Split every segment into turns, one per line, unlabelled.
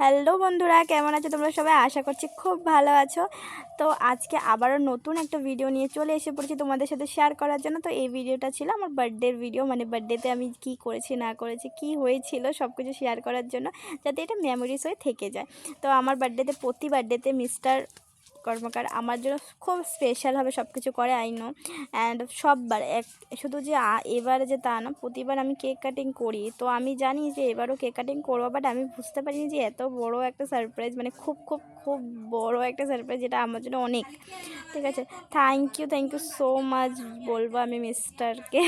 Hello বন্ধুরা, কেমন আছো তোমরা সবাই? আশা করছি খুব ভালো আছো। তো আজকে আবারও নতুন একটা ভিডিও নিয়ে চলে এসে পড়েছি তোমাদের সাথে শেয়ার করার জন্য। তো এই ভিডিওটা ছিল আমার বার্থডের ভিডিও, মানে বার্থডেতে আমি কি করেছি না করেছি, কি হয়েছিল সব কিছু শেয়ার করার জন্য, যাতে এটা মেমোরিজ হয়ে থেকে যায়। তো আমার বার্থডেতে প্রতি বার্থডেতে মিস্টার কর্মকার আমার জন্য খুব স্পেশালভাবে সব কিছু করে, আই নো। অ্যান্ড সববার শুধু যে এবারে যে তা না, প্রতিবার আমি কেক কাটিং করি। তো আমি জানি যে এবারও কেক কাটিং করবো, বাট আমি বুঝতে পারিনি যে এত বড় একটা সারপ্রাইজ, মানে খুব খুব খুব বড় একটা সারপ্রাইজ, যেটা আমার জন্য অনেক। ঠিক আছে, থ্যাংক ইউ সো মাচ বলবো আমি মিস্টারকে।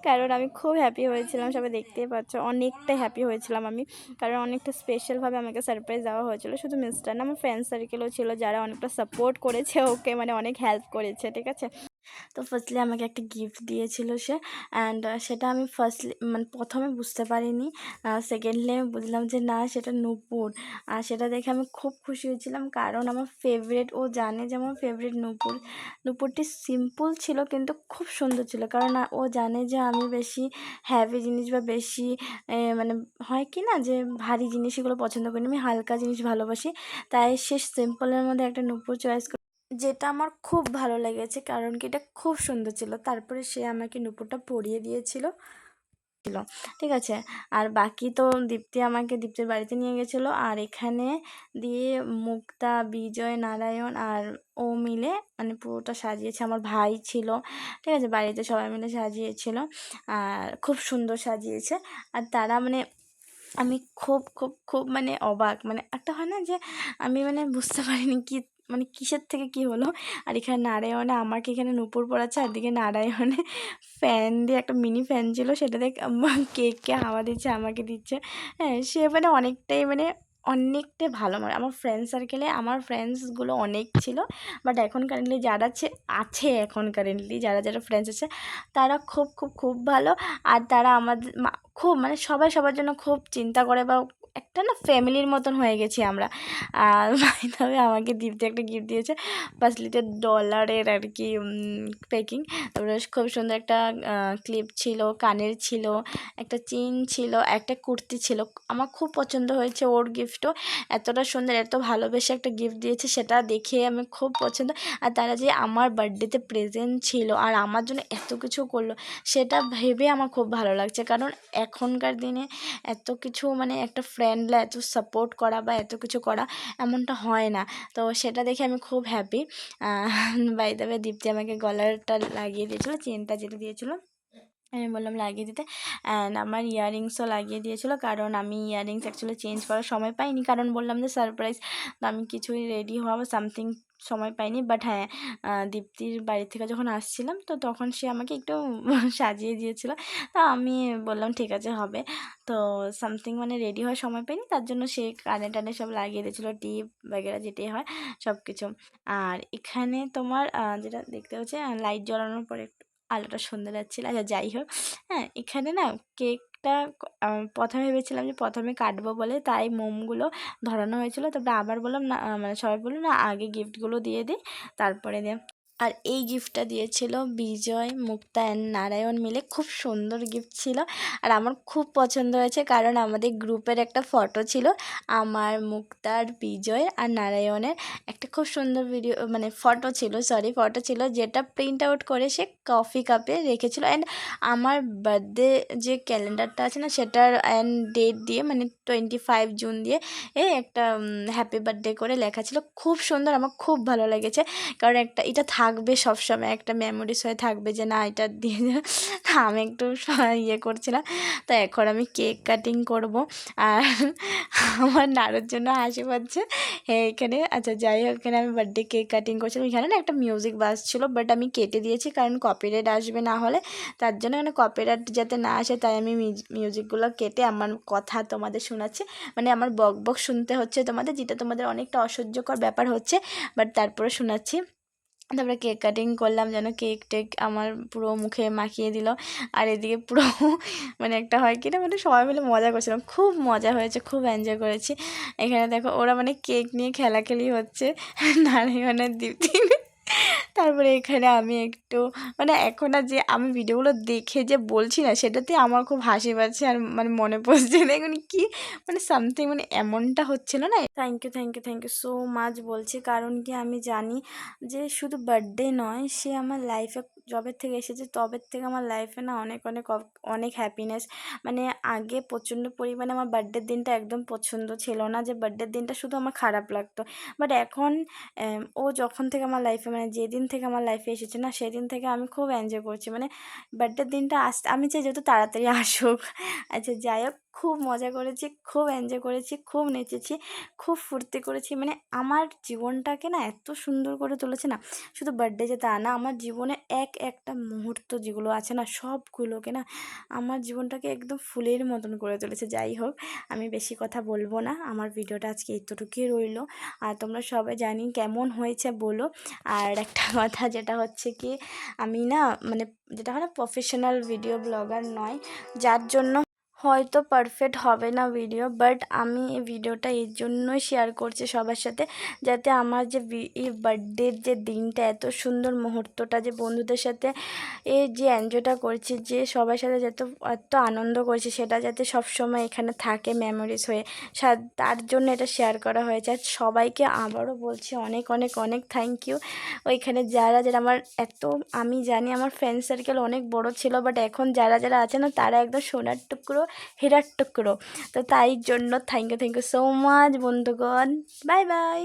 কারণ আমি খুব হ্যাপি হয়েছিলাম, সবাই দেখতেই পাচ্ছ, অনেকটা হ্যাপি হয়েছিলাম আমি। কারণ অনেকটা স্পেশালভাবে আমাকে সারপ্রাইজ দেওয়া হয়েছিল। শুধু মিস্টার না, আমার ফ্রেন্ড সার্কেলও ছিল যারা অনেকটা সাপোর্ট করেছে ওকে, মানে অনেক হেল্প করেছে। ঠিক আছে, তো ফার্স্টলি আমাকে একটা গিফট দিয়েছিল সে। অ্যান্ড সেটা আমি মানে প্রথমে বুঝতে পারিনি। সেকেন্ডলি আমি বুঝলাম যে না, সেটা নূপুর। আর সেটা দেখে আমি খুব খুশি হয়েছিলাম, কারণ আমার ফেভারিট, ও জানে যে আমার ফেভারিট নূপুর। নূপুরটি সিম্পল ছিল কিন্তু খুব সুন্দর ছিল, কারণ ও জানে যে আমি বেশি হ্যাভি জিনিস বা বেশি মানে হয় কি না, যে ভারী জিনিস এগুলো পছন্দ করি না, আমি হালকা জিনিস ভালোবাসি। তাই সে সিম্পলের মধ্যে একটা নূপুর চয়েস, যেটা আমার খুব ভালো লেগেছে, কারণ কি এটা খুব সুন্দর ছিল। তারপরে সে আমাকে নূপুরটা পরিয়ে দিয়েছিল। ঠিক আছে, আর বাকি তো দীপ্তির বাড়িতে নিয়ে গেছিলো, আর এখানে দিয়ে মুক্তা, বিজয়, নারায়ণ আর ও মিলে মানে পুরোটা সাজিয়েছে। আমার ভাই ছিল, ঠিক আছে, বাড়িতে সবাই মিলে সাজিয়েছিল, আর খুব সুন্দর সাজিয়েছে। আর তারা মানে আমি খুব খুব খুব মানে অবাক, মানে একটা হয় না যে আমি মানে বুঝতে পারিনি কি, মানে কিসের থেকে কি হলো। আর এখানে নারায়ণে আমাকে এখানে নূপুর পড়াচ্ছে, আর দিকে নারায়ণে ফ্যান দিয়ে, একটা মিনি ফ্যান ছিল, সেটা দিয়ে কেককে হাওয়া দিচ্ছে, আমাকে দিচ্ছে। হ্যাঁ, সে মানে অনেকটাই ভালো। মানে আমার ফ্রেন্ড সার্কেলে আমার ফ্রেন্ডসগুলো অনেক ছিল, বাট এখন কারেন্টলি যারা আছে এখন কারেন্টলি যারা যারা ফ্রেন্ডস আছে, তারা খুব খুব খুব ভালো। আর তারা আমাদের খুব মানে সবাই সবার জন্য খুব চিন্তা করে, বা একটা না ফ্যামিলির মতন হয়ে গেছি আমরা। আর ভাই তবে আমাকে দীপ্তি একটা গিফট দিয়েছে, $5 আর কি প্যাকিং। তারপরে খুব সুন্দর একটা ক্লিপ ছিল, কানের ছিল, একটা চেইন ছিল, একটা কুর্তি ছিল। আমার খুব পছন্দ হয়েছে ওর গিফটও। এতটা সুন্দর, এত ভালোবেসে একটা গিফট দিয়েছে, সেটা দেখে আমি খুব পছন্দ। আর তারা যে আমার বার্থডেতে প্রেজেন্ট ছিল আর আমার জন্য এত কিছু করলো, সেটা ভেবে আমার খুব ভালো লাগছে। কারণ এখনকার দিনে এত কিছু, মানে একটা ফ্রেন্ডরা এত সাপোর্ট করা বা এত কিছু করা, এমনটা হয় না। তো সেটা দেখে আমি খুব হ্যাপি। বাই দ্য ওয়ে, দীপ্তি আমাকে গলারটা লাগিয়ে দিয়েছিলো, চেনটা যেটা দিয়েছিলো আমি বললাম লাগিয়ে দিতে। অ্যান্ড আমার ইয়াররিংসও লাগিয়ে দিয়েছিলো, কারণ আমি ইয়াররিংস অ্যাকচুয়ালি চেঞ্জ করার সময় পাইনি, কারণ বললাম যে সারপ্রাইজ, তো আমি কিছুই রেডি হওয়া সামথিং সময় পাইনি। বাট হ্যাঁ, দীপ্তির বাড়ি থেকে যখন আসছিলাম, তো তখন সে আমাকে একটু সাজিয়ে দিয়েছিলো। তো আমি বললাম ঠিক আছে হবে। তো সামথিং মানে রেডি হওয়ার সময় পাইনি, তার জন্য সে কানে টানে সব লাগিয়ে দিয়েছিলো, টিপ বাগেরা যেটাই হয় সব কিছু। আর এখানে তোমার যেটা দেখতে হচ্ছে, লাইট জ্বালানোর পরে আলোটা সুন্দর যাচ্ছিলো। আচ্ছা যাই হোক, হ্যাঁ, এখানে না কেকটা প্রথমে ভেবেছিলাম যে প্রথমে কাটবো বলে, তাই মোমগুলো ধরানো হয়েছিল। তারপরে আবার বললাম না, মানে সবাই বললো না আগে গিফটগুলো দিয়ে দিই, তারপরে দিয়ে। আর এই গিফটটা দিয়েছিল বিজয়, মুক্তা অ্যান্ড নারায়ণ মিলে, খুব সুন্দর গিফট ছিল। আর আমার খুব পছন্দ হয়েছে, কারণ আমাদের গ্রুপের একটা ফটো ছিল, আমার, মুক্তার, বিজয় আর নারায়ণের একটা খুব সুন্দর মানে ফটো ছিল, যেটা প্রিন্ট আউট করে সে কফি কাপে রেখেছিল। অ্যান্ড আমার বার্থডে যে ক্যালেন্ডারটা আছে না, সেটার অ্যান্ড ডেট দিয়ে, মানে 25 জুন দিয়ে একটা হ্যাপি বার্থডে করে লেখা ছিল। খুব সুন্দর, আমার খুব ভালো লেগেছে, কারণ এটা থাকবে সবসময়, একটা মেমোরিজ হয়ে থাকবে যে না এটা দিয়ে। আমি একটু ইয়ে করছিলাম। তো এখন আমি কেক কাটিং করব, আর আমার নাড়ুর জন্য হাসি পাচ্ছে এখানে। আচ্ছা যাই হোক, এখানে আমি বার্থডে কেক কাটিং করছিলাম, এখানে না একটা মিউজিক বাজছিল, বাট আমি কেটে দিয়েছি, কারণ কপিরাইট আসবে না হলে, তার জন্য মানে কপিরাইট যাতে না আসে, তাই আমি মিউজিকগুলো কেটে আমার কথা তোমাদের শোনাচ্ছি। মানে আমার বক বক শুনতে হচ্ছে তোমাদের, যেটা তোমাদের অনেকটা অসহ্যকর ব্যাপার হচ্ছে, বাট তারপরে শোনাচ্ছি। তারপরে কেক কাটিং করলাম, যেন কেক আমার পুরো মুখে মাখিয়ে দিল। আর এদিকে পুরো মানে একটা হয় কি না, মানে সবাই মিলে মজা করছিলাম, খুব মজা হয়েছে, খুব এনজয় করেছি। এখানে দেখো ওরা মানে কেক নিয়ে খেলাখেলি হচ্ছে, নারায়ণের দীপ্তি। তারপরে এখানে আমি একটু মানে এখন আর যে আমি ভিডিওগুলো দেখে যে বলছি না, সেটাতে আমার খুব হাসি পাচ্ছে আর মানে মনে পড়ছে দেখুন কি মানে সামথিং মানে এমনটা হচ্ছিল না। থ্যাংক ইউ সো মাচ বলছি, কারণ কি আমি জানি যে শুধু বার্থডে নয়, সে আমার লাইফে যবে থেকে এসেছে তবের থেকে আমার লাইফে না অনেক অনেক অনেক হ্যাপিনেস। মানে আগে প্রচণ্ড পরিমাণে আমার বার্থডের দিনটা একদম পছন্দ ছিল না, যে বার্থডের দিনটা শুধু আমার খারাপ লাগতো। বাট এখন ও যখন থেকে আমার লাইফে মানে যেদিন থেকে আমার লাইফে এসেছে না, সেদিন থেকে আমি খুব এনজয় করছি। মানে বার্থডের দিনটা আমি চাই যত তাড়াতাড়ি আসুক। আচ্ছা যাই হোক, খুব মজা করেছি, খুব এনজয় করেছি, খুব নেচেছি, খুব ফুর্তি করেছি। মানে আমার জীবনটাকে না এত সুন্দর করে তুলেছে না, শুধু বার্থডে যে তা না, আমার জীবনে একটা মুহূর্ত যেগুলো আছে না, সবগুলোকে না আমার জীবনটাকে একদম ফুলের মতন করে তুলেছে। যাই হোক, আমি বেশি কথা বলবো না, আমার ভিডিওটা আজকে এতটুকুই রইলো। আর তোমরা সবাই জানি কেমন হয়েছে বলো। আর একটা কথা যেটা হচ্ছে কি, আমি না মানে যেটা হয় না, প্রফেশনাল ভিডিও ব্লগার নয়, যার জন্য হয়তো পারফেক্ট হবে না ভিডিও, বাট আমি এই ভিডিওটা এই জন্যই শেয়ার করছি সবার সাথে, যাতে আমার যে এই বার্থডের যে দিনটা, এত সুন্দর মুহূর্তটা যে বন্ধুদের সাথে এই যে এনজয়টা করছি, যে সবার সাথে এত আনন্দ করছি, সেটা যাতে সবসময় এখানে থাকে মেমোরিজ হয়ে, তার জন্য এটা শেয়ার করা হয়েছে। আর সবাইকে আবারও বলছি অনেক অনেক অনেক থ্যাংক ইউ। ওইখানে যারা যারা আমার আমি জানি আমার ফ্রেন্ড সার্কেল অনেক বড় ছিল, বাট এখন যারা যারা আছে না, তারা একদম সোনার টুকরো, হীরার টুকরো। তো তাই জন্য থ্যাংক ইউ সো মাচ বন্ধুগণ। Bye bye.